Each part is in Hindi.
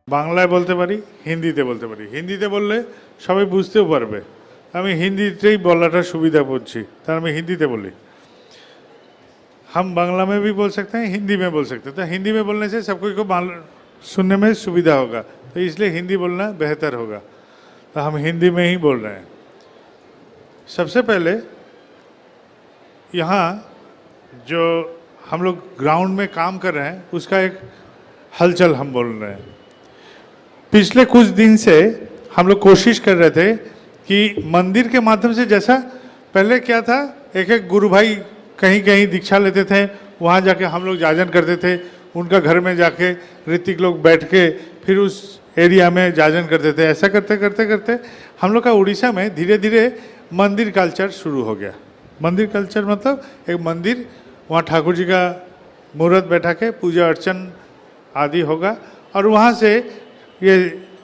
বাংলায় বলতে পারি, হিন্দিতে বলতে পারি। হিন্দিতে বললে সবাই বুঝতেও পারবে। আমি হিंदीতেই বলাটা সুবিধা বুঝছি, তার আমি हिंदी बोली। हम बांग्ला में भी बोल सकते हैं, हिंदी में बोल सकते हैं। तो हिंदी में बोलने से सबको को सुनने में सुविधा होगा, तो इसलिए हिंदी बोलना बेहतर होगा। तो हम हिंदी में ही बोल रहे हैं। सबसे पहले यहाँ जो हम लोग ग्राउंड में काम कर रहे हैं उसका एक हलचल हम बोल रहे हैं। पिछले कुछ दिन से हम लोग कोशिश कर रहे थे कि मंदिर के माध्यम से, जैसा पहले क्या था, एक एक गुरु भाई कहीं कहीं दीक्षा लेते थे, वहाँ जाके हम लोग जाजन करते थे, उनका घर में जाके ऋतिक लोग बैठ के फिर उस एरिया में जाजन करते थे। ऐसा करते करते करते हम लोग का उड़ीसा में धीरे धीरे मंदिर कल्चर शुरू हो गया। मंदिर कल्चर मतलब एक मंदिर, वहाँ ठाकुर जी का मूर्त बैठा के पूजा अर्चन आदि होगा, और वहाँ से ये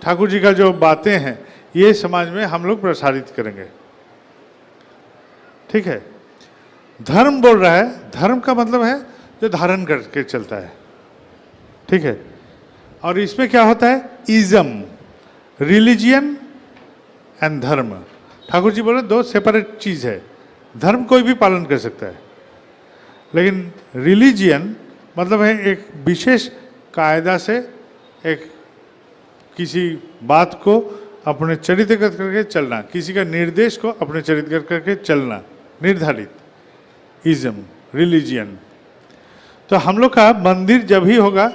ठाकुर जी का जो बातें हैं ये समाज में हम लोग प्रसारित करेंगे। ठीक है। धर्म बोल रहा है, धर्म का मतलब है जो धारण करके चलता है। ठीक है। और इसमें क्या होता है, इज़म, रिलीजियन एंड धर्म। ठाकुर जी बोले दो सेपरेट चीज़ है। धर्म कोई भी पालन कर सकता है, लेकिन रिलीजियन मतलब है एक विशेष कायदा से एक किसी बात को अपने चरित्रगत करके चलना, किसी का निर्देश को अपने चरित्रगत करके चलना, निर्धारित, इज़म, रिलीजियन। तो हम लोग का मंदिर जब ही होगा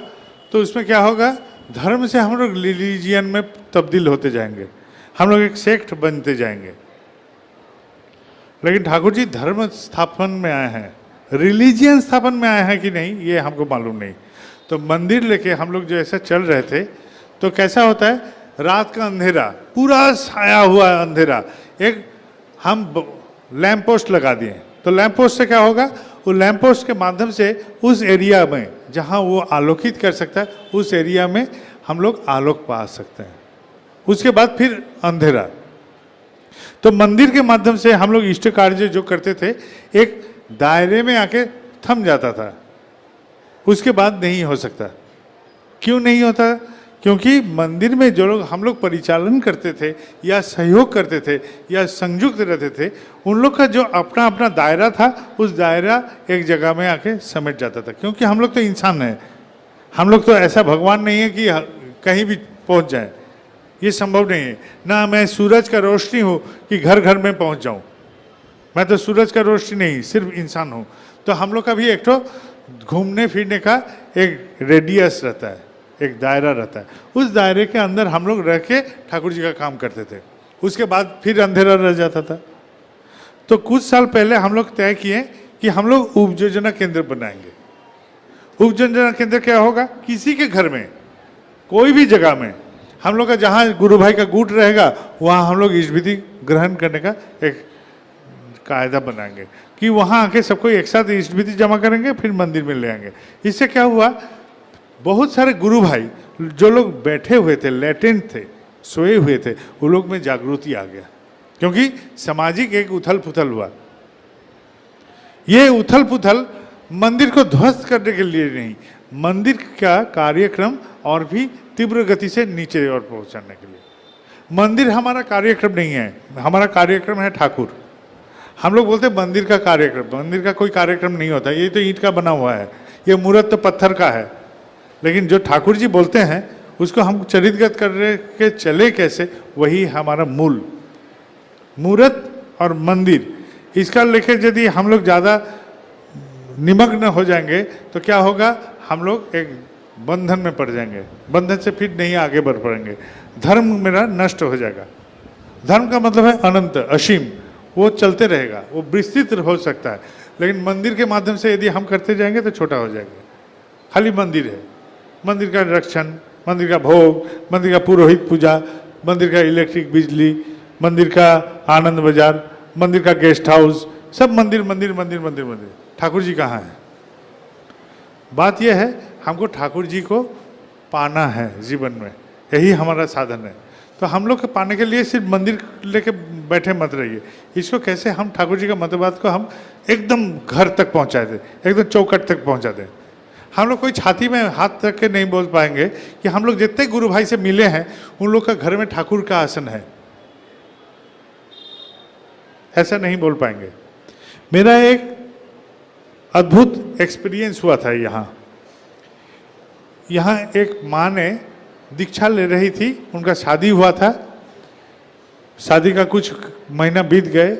तो उसमें क्या होगा, धर्म से हम लोग रिलीजियन में तब्दील होते जाएंगे, हम लोग एक सेक्ट बनते जाएंगे। लेकिन ठाकुर जी धर्म स्थापन में आए हैं, रिलीजियन स्थापन में आए हैं कि नहीं ये हमको मालूम नहीं। तो मंदिर लेके हम लोग जो ऐसा चल रहे थे, तो कैसा होता है, रात का अंधेरा, पूरा छाया हुआ अंधेरा, एक हम लैंप पोस्ट लगा दिए, तो लैंप पोस्ट से क्या होगा, वो लैंप पोस्ट के माध्यम से उस एरिया में जहाँ वो आलोकित कर सकता है, उस एरिया में हम लोग आलोक पा सकते हैं। उसके बाद फिर अंधेरा। तो मंदिर के माध्यम से हम लोग इष्ट कार्य जो करते थे एक दायरे में आके थम जाता था, उसके बाद नहीं हो सकता। क्यों नहीं होता, क्योंकि मंदिर में जो लोग हम लोग परिचालन करते थे या सहयोग करते थे या संयुक्त रहते थे, उन लोग का जो अपना अपना दायरा था, उस दायरा एक जगह में आके समेट जाता था। क्योंकि हम लोग तो इंसान हैं, हम लोग तो ऐसा भगवान नहीं है कि कहीं भी पहुंच जाए, ये संभव नहीं है। ना मैं सूरज का रोशनी हूँ कि घर घर में पहुँच जाऊँ, मैं तो सूरज का रोशनी नहीं, सिर्फ इंसान हूँ। तो हम लोग का भी एक तो घूमने फिरने का एक रेडियस रहता है, एक दायरा रहता है, उस दायरे के अंदर हम लोग रह के ठाकुर जी का काम करते थे। उसके बाद फिर अंधेरा रह जाता था। तो कुछ साल पहले हम लोग तय किए कि हम लोग उपयोजना केंद्र बनाएंगे। उपयोजना केंद्र क्या होगा, किसी के घर में कोई भी जगह में हम लोग का जहाँ गुरु भाई का गुट रहेगा वहाँ हम लोग इष्ट विधि ग्रहण करने का एक कायदा बनाएंगे कि वहाँ आके सबको एक साथ इष्ट विधि जमा करेंगे, फिर मंदिर में ले आएंगे। इससे क्या हुआ, बहुत सारे गुरु भाई जो लोग बैठे हुए थे, लेटेंट थे, सोए हुए थे, वो लोग में जागृति आ गया, क्योंकि सामाजिक एक उथल पुथल हुआ। ये उथल पुथल मंदिर को ध्वस्त करने के लिए नहीं, मंदिर का कार्यक्रम और भी तीव्र गति से नीचे और पहुंचाने के लिए। मंदिर हमारा कार्यक्रम नहीं है, हमारा कार्यक्रम है ठाकुर। हम लोग बोलते हैं मंदिर का कार्यक्रम, मंदिर का कोई कार्यक्रम नहीं होता, ये तो ईंट का बना हुआ है, ये मूर्त तो पत्थर का है। लेकिन जो ठाकुर जी बोलते हैं उसको हम चरित्रगत करके चले कैसे, वही हमारा मूल। मूर्त और मंदिर इसका लेके यदि हम लोग ज़्यादा निमग्न हो जाएंगे तो क्या होगा, हम लोग एक बंधन में पड़ जाएंगे, बंधन से फिर नहीं आगे बढ़ पाएंगे, धर्म मेरा नष्ट हो जाएगा। धर्म का मतलब है अनंत, असीम, वो चलते रहेगा, वो विस्तृत हो सकता है। लेकिन मंदिर के माध्यम से यदि हम करते जाएंगे तो छोटा हो जाएगा। खाली मंदिर है, मंदिर का रक्षण, मंदिर का भोग, मंदिर का पुरोहित पूजा, मंदिर का इलेक्ट्रिक बिजली, मंदिर का आनंद बाजार, मंदिर का गेस्ट हाउस, सब मंदिर मंदिर मंदिर मंदिर मंदिर। ठाकुर जी कहाँ हैं? बात यह है, हमको ठाकुर जी को पाना है जीवन में, यही हमारा साधन है। तो हम लोग को पाने के लिए सिर्फ मंदिर लेके बैठे मत रहिए। इसको कैसे हम ठाकुर जी का मतवाद को हम एकदम घर तक पहुंचा दें, एकदम चौखट तक पहुंचा दें। हम लोग कोई छाती में हाथ रख के नहीं बोल पाएंगे कि हम लोग जितने गुरु भाई से मिले हैं उन लोग का घर में ठाकुर का आसन है, ऐसा नहीं बोल पाएंगे। मेरा एक अद्भुत एक्सपीरियंस हुआ था यहाँ एक माँ ने दीक्षा ले रही थी, उनका शादी हुआ था, शादी का कुछ महीना बीत गए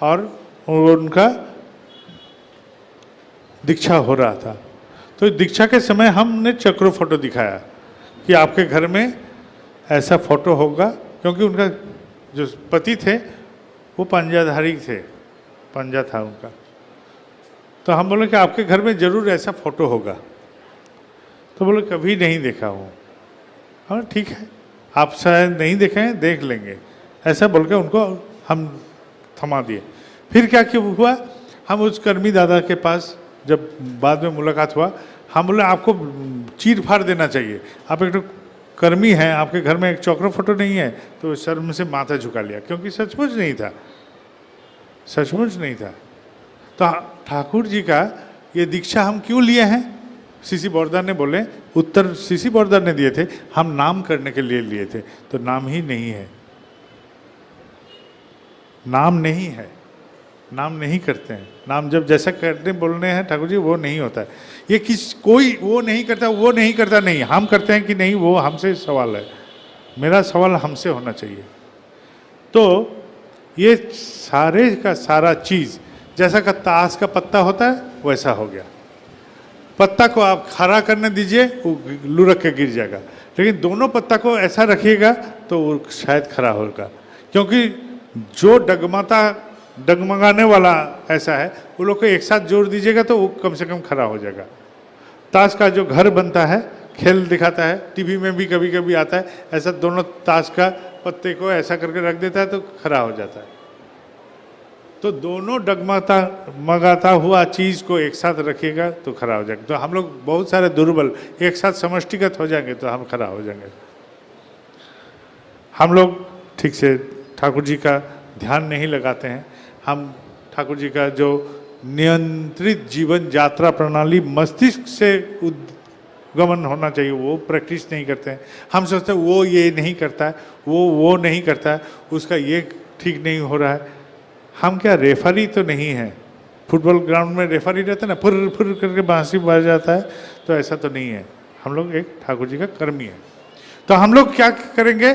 और उनका दीक्षा हो रहा था। तो दीक्षा के समय हमने चक्रो फोटो दिखाया कि आपके घर में ऐसा फोटो होगा, क्योंकि उनका जो पति थे वो पंजाधारी थे, पंजा था उनका। तो हम बोले कि आपके घर में जरूर ऐसा फोटो होगा। तो बोले कभी नहीं देखा हूँ। हाँ ठीक है, आप शायद नहीं देखे हैं, देख लेंगे, ऐसा बोल के उनको हम थमा दिए। फिर क्या हुआ, हम उस कर्मी दादा के पास जब बाद में मुलाकात हुआ, हम बोले आपको चीर फाड़ देना चाहिए, आप एक तो कर्मी हैं, आपके घर में एक चौकरो फोटो नहीं है। तो शर्म से माथा झुका लिया, क्योंकि सचमुच नहीं था, सचमुच नहीं था। तो ठाकुर जी का ये दीक्षा हम क्यों लिए हैं, सीसी बोरदार ने बोले, उत्तर सीसी बोरदार ने दिए थे, हम नाम करने के लिए लिए थे। तो नाम ही नहीं है, नाम नहीं है, नाम नहीं करते हैं। नाम जब जैसा करने बोलने हैं ठाकुर जी वो नहीं होता है। ये कोई वो नहीं करता, वो नहीं करता नहीं, हम करते हैं कि नहीं, वो हमसे सवाल है। मेरा सवाल हमसे होना चाहिए। तो ये सारे का सारा चीज़ जैसा का ताश का पत्ता होता है वैसा हो गया। पत्ता को आप खड़ा करने दीजिए, वो लुढ़क के गिर जाएगा, लेकिन दोनों पत्ता को ऐसा रखिएगा तो वो शायद खड़ा होगा। क्योंकि जो डगमगाने वाला ऐसा है, वो लोग को एक साथ जोड़ दीजिएगा तो वो कम से कम खड़ा हो जाएगा। ताश का जो घर बनता है, खेल दिखाता है, टीवी में भी कभी कभी आता है, ऐसा दोनों ताश का पत्ते को ऐसा करके रख देता है तो खड़ा हो जाता है। तो दोनों डगमगाता हुआ चीज़ को एक साथ रखिएगा तो खड़ा हो जाएगा। तो हम लोग बहुत सारे दुर्बल एक साथ समष्टिगत हो जाएंगे तो हम खड़ा हो जाएंगे। हम लोग ठीक से ठाकुर जी का ध्यान नहीं लगाते हैं। हम ठाकुर जी का जो नियंत्रित जीवन यात्रा प्रणाली मस्तिष्क से उद्गमन होना चाहिए वो प्रैक्टिस नहीं करते हैं। हम सोचते हैं वो ये नहीं करता है, वो नहीं करता है, उसका ये ठीक नहीं हो रहा है। हम क्या रेफरी तो नहीं है, फुटबॉल ग्राउंड में रेफरी रहता है ना, फुर फुर करके बांसुरी बज जाता है, तो ऐसा तो नहीं है। हम लोग एक ठाकुर जी का कर्मी है। तो हम लोग क्या करेंगे,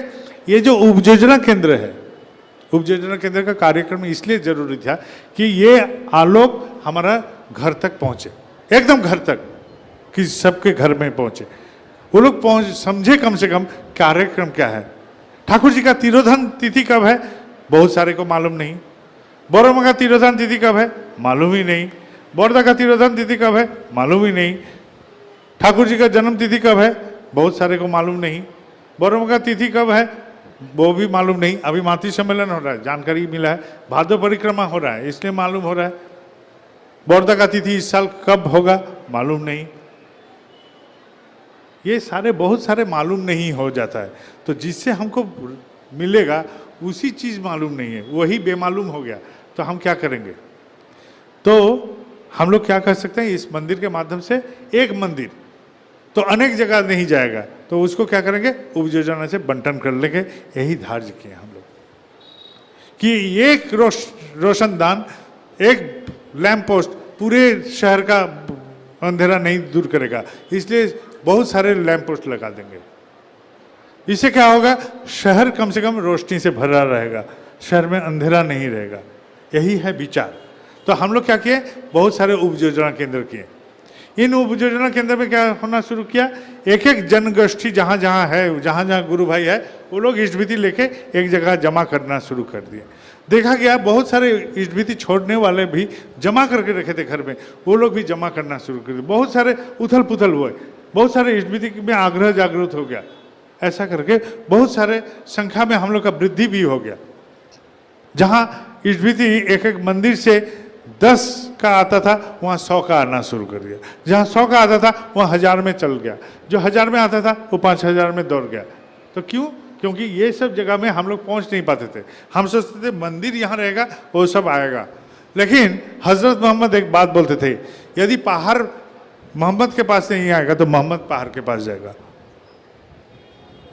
ये जो उपयोजना केंद्र है, उपयोजना केंद्र का कार्यक्रम इसलिए जरूरी था कि ये आलोक हमारा घर तक पहुंचे, एकदम घर तक, कि सबके घर में पहुंचे, वो लोग समझे कम से कम कार्यक्रम क्या है। ठाकुर जी का तिरोधान तिथि कब है बहुत सारे को मालूम नहीं, बोरोमा का तिरोधान तिथि कब है मालूम ही नहीं, बोरदा का तिरोधान तिथि कब है मालूम ही नहीं, ठाकुर जी का जन्म तिथि कब है बहुत सारे को मालूम नहीं, बोरोमा का तिथि कब है वो भी मालूम नहीं। अभी मातृ सम्मेलन हो रहा है, जानकारी मिला है, भादव परिक्रमा हो रहा है इसलिए मालूम हो रहा है। बोरदा का तिथि इस साल कब होगा मालूम नहीं। ये सारे बहुत सारे मालूम नहीं हो जाता है। तो जिससे हमको मिलेगा उसी चीज़ मालूम नहीं है, वही बेमालूम हो गया। तो हम क्या करेंगे, तो हम लोग क्या कर सकते हैं, इस मंदिर के माध्यम से एक मंदिर तो अनेक जगह नहीं जाएगा, तो उसको क्या करेंगे उपयोजना से बंटन कर लेंगे। यही धार्य किए हम लोग कि एक रोशनदान, एक लैंप पोस्ट पूरे शहर का अंधेरा नहीं दूर करेगा, इसलिए बहुत सारे लैंप पोस्ट लगा देंगे। इससे क्या होगा, शहर कम से कम रोशनी से भरा रहेगा, शहर में अंधेरा नहीं रहेगा। यही है विचार। तो हम लोग क्या किए, बहुत सारे उपयोजना केंद्र किए। इन उपयोजना केंद्र में क्या होना शुरू किया, एक एक जनगोष्ठी जहाँ जहाँ है, जहाँ जहाँ गुरु भाई है, वो लोग इष्टभीति लेके एक जगह जमा करना शुरू कर दिए। देखा गया बहुत सारे इष्टभीति छोड़ने वाले भी जमा करके रखे थे घर में, वो लोग भी जमा करना शुरू कर दिए। बहुत सारे उथल पुथल हुए, बहुत सारे इष्टभीति में आग्रह जागृत हो गया। ऐसा करके बहुत सारे संख्या में हम लोग का वृद्धि भी हो गया। जहाँ इष्टभीति एक एक मंदिर से 10 का आता था वहाँ 100 का आना शुरू कर दिया, जहाँ 100 का आता था वहाँ 1000 में चल गया, जो 1000 में आता था वो 5000 में दौड़ गया। तो क्यों, क्योंकि ये सब जगह में हम लोग पहुँच नहीं पाते थे। हम सोचते थे मंदिर यहाँ रहेगा वो सब आएगा। लेकिन हजरत मोहम्मद एक बात बोलते थे, यदि पहाड़ मोहम्मद के पास नहीं आएगा तो मोहम्मद पहाड़ के पास जाएगा,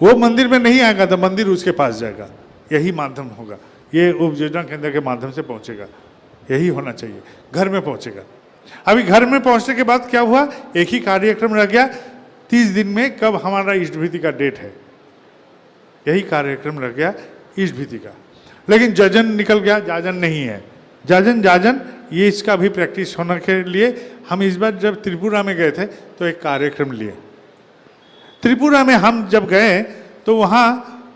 वो मंदिर में नहीं आएगा तो मंदिर उसके पास जाएगा। यही माध्यम होगा, ये उपयोजना केंद्र के माध्यम से पहुंचेगा, यही होना चाहिए, घर में पहुंचेगा। अभी घर में पहुंचने के बाद क्या हुआ, एक ही कार्यक्रम रह गया 30 दिन में, कब हमारा इष्टभीति का डेट है, यही कार्यक्रम रह गया इष्टभीति का। लेकिन जजन निकल गया, जाजन नहीं है। जाजन ये इसका भी प्रैक्टिस होने के लिए हम इस बार जब त्रिपुरा में गए थे तो एक कार्यक्रम लिए। त्रिपुरा में हम जब गए तो वहाँ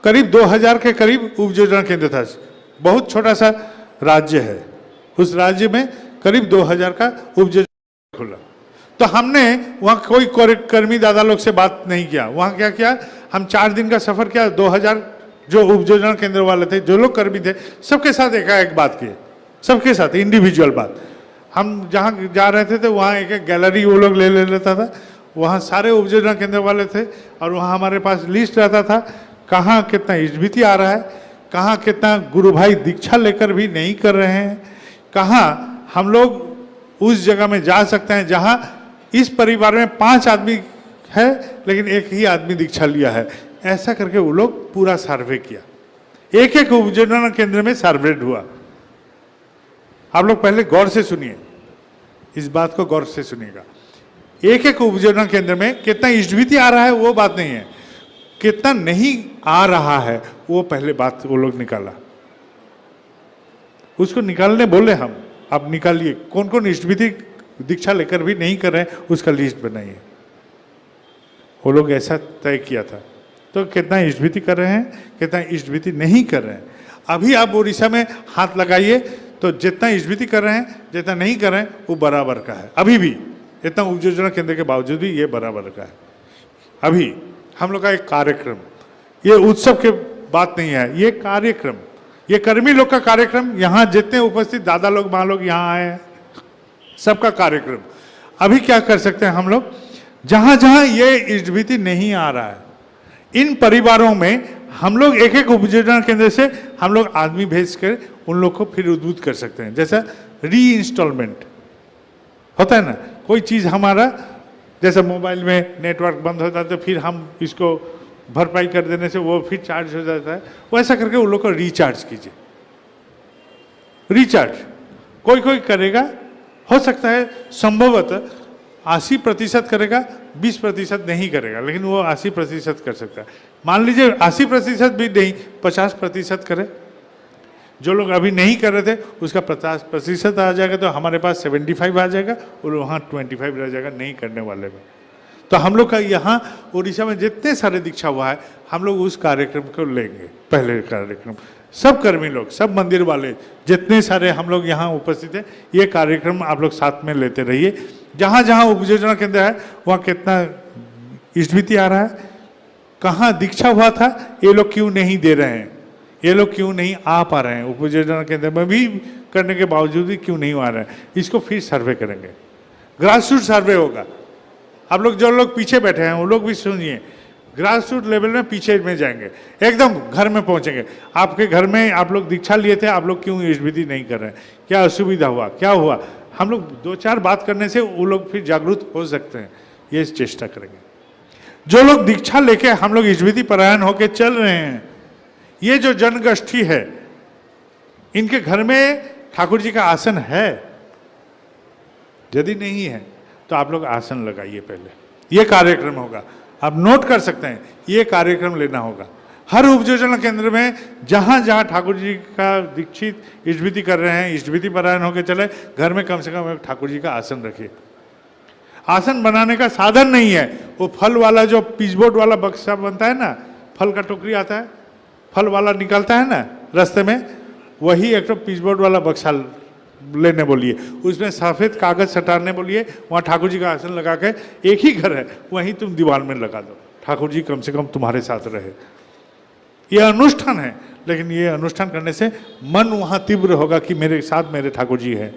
करीब 2000 के करीब उपयोजना केंद्र था, बहुत छोटा सा राज्य है, उस राज्य में करीब 2000 का उपयोजना खुला। तो हमने वहाँ कोई कर्मी दादा लोग से बात नहीं किया, वहाँ क्या किया, हम 4 दिन का सफर किया, 2000 जो उपयोजना केंद्र वाले थे, जो लोग कर्मी थे, सबके साथ एक बात किए, सबके साथ इंडिविजुअल बात। हम जहाँ जा रहे थे तो वहाँ एक गैलरी वो लोग ले लेता था, वहाँ सारे उपयोजना केंद्र वाले थे और वहाँ हमारे पास लिस्ट रहता था कहाँ कितना इष्टभीति आ रहा है, कहाँ कितना गुरु भाई दीक्षा लेकर भी नहीं कर रहे हैं, कहाँ हम लोग उस जगह में जा सकते हैं जहाँ इस परिवार में 5 आदमी है लेकिन एक ही आदमी दीक्षा लिया है। ऐसा करके वो लोग पूरा सर्वे किया, एक एक उपयोजना केंद्र में सर्वे हुआ। आप लोग पहले गौर से सुनिए, इस बात को गौर से सुनिएगा। एक एक उपयोजना केंद्र में कितना इष्टभीति आ रहा है वो बात नहीं है, कितना नहीं आ रहा है वो पहले बात वो लोग निकाला, उसको निकालने बोले हम, आप निकालिए कौन कौन इष्टभीति दीक्षा लेकर भी नहीं कर रहे हैं उसका लिस्ट बनाइए। वो लोग ऐसा तय किया था। तो कितना इष्टभीति कर रहे हैं, कितना इष्टभीति नहीं कर रहे हैं। अभी आप उड़ीसा में हाथ लगाइए तो जितना इष्टभीति कर रहे हैं जितना नहीं कर रहे हैं वो बराबर का है। अभी भी इतना उपयोजना केंद्र के बावजूद भी ये बराबर का है। अभी हम लोग का एक कार्यक्रम, ये उत्सव के बात नहीं है, ये कार्यक्रम, ये कर्मी लोग का कार्यक्रम, यहाँ जितने उपस्थित दादा लोग माँ लोग यहाँ आए हैं सबका कार्यक्रम। अभी क्या कर सकते हैं हम लोग, जहाँ जहाँ ये इष्टभीति नहीं आ रहा है इन परिवारों में हम लोग एक एक उपयोजना केंद्र से हम लोग आदमी भेज कर उन लोग को फिर उद्बुद्ध कर सकते हैं। जैसा री इंस्टॉलमेंट होता है ना, कोई चीज़ हमारा जैसे मोबाइल में नेटवर्क बंद होता है तो फिर हम इसको भरपाई कर देने से वो फिर चार्ज हो जाता है, वैसा करके उन लोग को रिचार्ज कीजिए। रिचार्ज कोई कोई करेगा, हो सकता है संभवतः 80% करेगा, 20% नहीं करेगा, लेकिन वो 80% कर सकता है। मान लीजिए 80% भी नहीं, 50% करे। जो लोग अभी नहीं कर रहे थे उसका 50% आ जाएगा तो हमारे पास 75 आ जाएगा और वहाँ 25 रह जाएगा नहीं करने वाले में। तो हम लोग का यहाँ उड़ीसा में जितने सारे दीक्षा हुआ है हम लोग उस कार्यक्रम को लेंगे। पहले कार्यक्रम सब कर्मी लोग, सब मंदिर वाले जितने सारे हम लोग यहाँ उपस्थित हैं, ये कार्यक्रम आप लोग साथ में लेते रहिए। जहाँ जहाँ उपयोजना केंद्र है वहाँ कितना इष्टभीति आ रहा है, कहाँ दीक्षा हुआ था, ये लोग क्यों नहीं दे रहे हैं, ये लोग क्यों नहीं आ पा रहे हैं, उपयोजना केंद्र में भी करने के बावजूद भी क्यों नहीं आ रहे हैं, इसको फिर सर्वे करेंगे। ग्रास रूट सर्वे होगा। आप लोग जो लोग पीछे बैठे हैं वो लोग भी सुनिए, ग्रास रूट लेवल में पीछे में जाएंगे, एकदम घर में पहुंचेंगे। आपके घर में आप लोग दीक्षा लिए थे, आप लोग क्यों इष्टभीति नहीं कर रहे हैं, क्या असुविधा हुआ, क्या हुआ, हम लोग 2-4 बात करने से वो लोग फिर जागरूक हो सकते हैं, ये चेष्टा करेंगे। जो लोग दीक्षा लेके हम लोग इष्टभीति परायण होके चल रहे हैं, ये जो जनगोष्ठी है इनके घर में ठाकुर जी का आसन है, यदि नहीं है तो आप लोग आसन लगाइए। पहले ये कार्यक्रम होगा, आप नोट कर सकते हैं, ये कार्यक्रम लेना होगा। हर उपयोजना केंद्र में जहाँ जहाँ ठाकुर जी का दीक्षित इष्टभीति कर रहे हैं, इष्टभीति परायण होकर चले, घर में कम से कम एक ठाकुर जी का आसन रखिए। आसन बनाने का साधन नहीं है, वो फल वाला जो पिचबोर्ड वाला बक्सा बनता है ना, फल का टोकरी आता है, फल वाला निकलता है ना रास्ते में, वही एक तो पिचबोर्ड वाला बक्सा लेने बोलिए, उसमें सफ़ेद कागज सटाने बोलिए, वहाँ ठाकुर जी का आसन लगा के, एक ही घर है वहीं तुम दीवार में लगा दो, ठाकुर जी कम से कम तुम्हारे साथ रहे। ये अनुष्ठान है, लेकिन ये अनुष्ठान करने से मन वहाँ तीव्र होगा कि मेरे साथ मेरे ठाकुर जी हैं।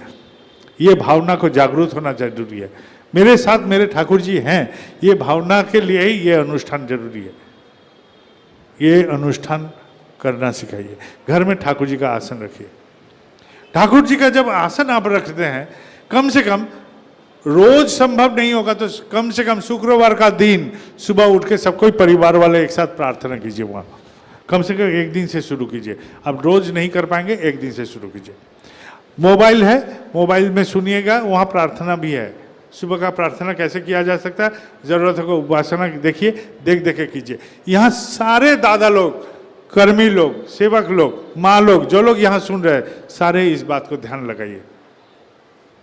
ये भावना को जागरूक होना जरूरी है, मेरे साथ मेरे ठाकुर जी हैं, ये भावना के लिए ही ये अनुष्ठान जरूरी है। ये अनुष्ठान करना सिखाइए। घर में ठाकुर जी का आसन रखिए। ठाकुर जी का जब आसन आप रखते हैं, कम से कम रोज संभव नहीं होगा तो कम से कम शुक्रवार का दिन सुबह उठ के सब कोई परिवार वाले एक साथ प्रार्थना कीजिए वहाँ। कम से कम एक दिन से शुरू कीजिए। अब रोज नहीं कर पाएंगे, एक दिन से शुरू कीजिए। मोबाइल है, मोबाइल में सुनिएगा, वहाँ प्रार्थना भी है। सुबह का प्रार्थना कैसे किया जा सकता है, जरूरत हो उपासना देखिए, देख देख के कीजिए। यहाँ सारे दादा लोग, कर्मी लोग, सेवक लोग, माँ लोग, जो लोग यहाँ सुन रहे हैं, सारे इस बात को ध्यान लगाइए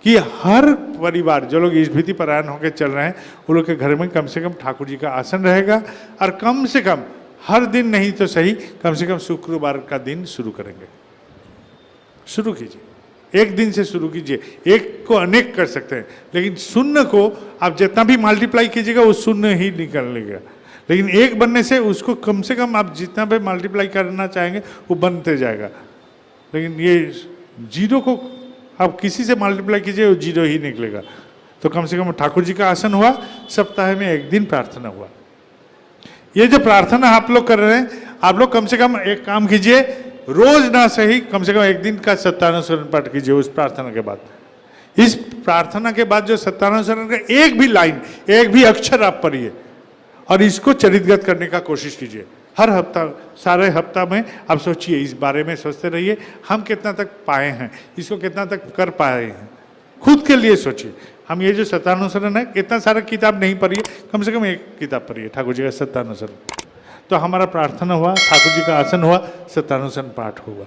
कि हर परिवार जो लोग इस भीति परायण होकर चल रहे हैं, उन लोग के घर में कम से कम ठाकुर जी का आसन रहेगा। और कम से कम हर दिन नहीं तो सही, कम से कम शुक्रवार का दिन शुरू करेंगे। शुरू कीजिए, एक दिन से शुरू कीजिए। एक को अनेक कर सकते हैं, लेकिन शून्य को आप जितना भी मल्टीप्लाई कीजिएगा वो शून्य ही निकलेगा। लेकिन एक बनने से उसको कम से कम आप जितना भी मल्टीप्लाई करना चाहेंगे वो बनते जाएगा। लेकिन ये जीरो को आप किसी से मल्टीप्लाई कीजिए वो जीरो ही निकलेगा। तो कम से कम ठाकुर जी का आसन हुआ, सप्ताह में एक दिन प्रार्थना हुआ। ये जो प्रार्थना आप लोग कर रहे हैं, आप लोग कम से कम एक काम कीजिए, रोज ना सही कम से कम एक दिन का सत्यानुसरण पाठ कीजिए। उस प्रार्थना के बाद, इस प्रार्थना के बाद जो सत्यानुसरण का एक भी लाइन, एक भी अक्षर आप पढ़िए और इसको चरितगत करने का कोशिश कीजिए। हर हफ्ता, सारे हफ्ता में आप सोचिए, इस बारे में सोचते रहिए, हम कितना तक पाए हैं, इसको कितना तक कर पाए हैं। खुद के लिए सोचिए। हम ये जो सत्यानुसरण है, इतना सारा किताब नहीं पढ़िए, कम से कम एक किताब पढ़िए ठाकुर जी का सत्यानुसरण। तो हमारा प्रार्थना हुआ, ठाकुर जी का आसन हुआ, सत्यानुसरण पाठ हुआ।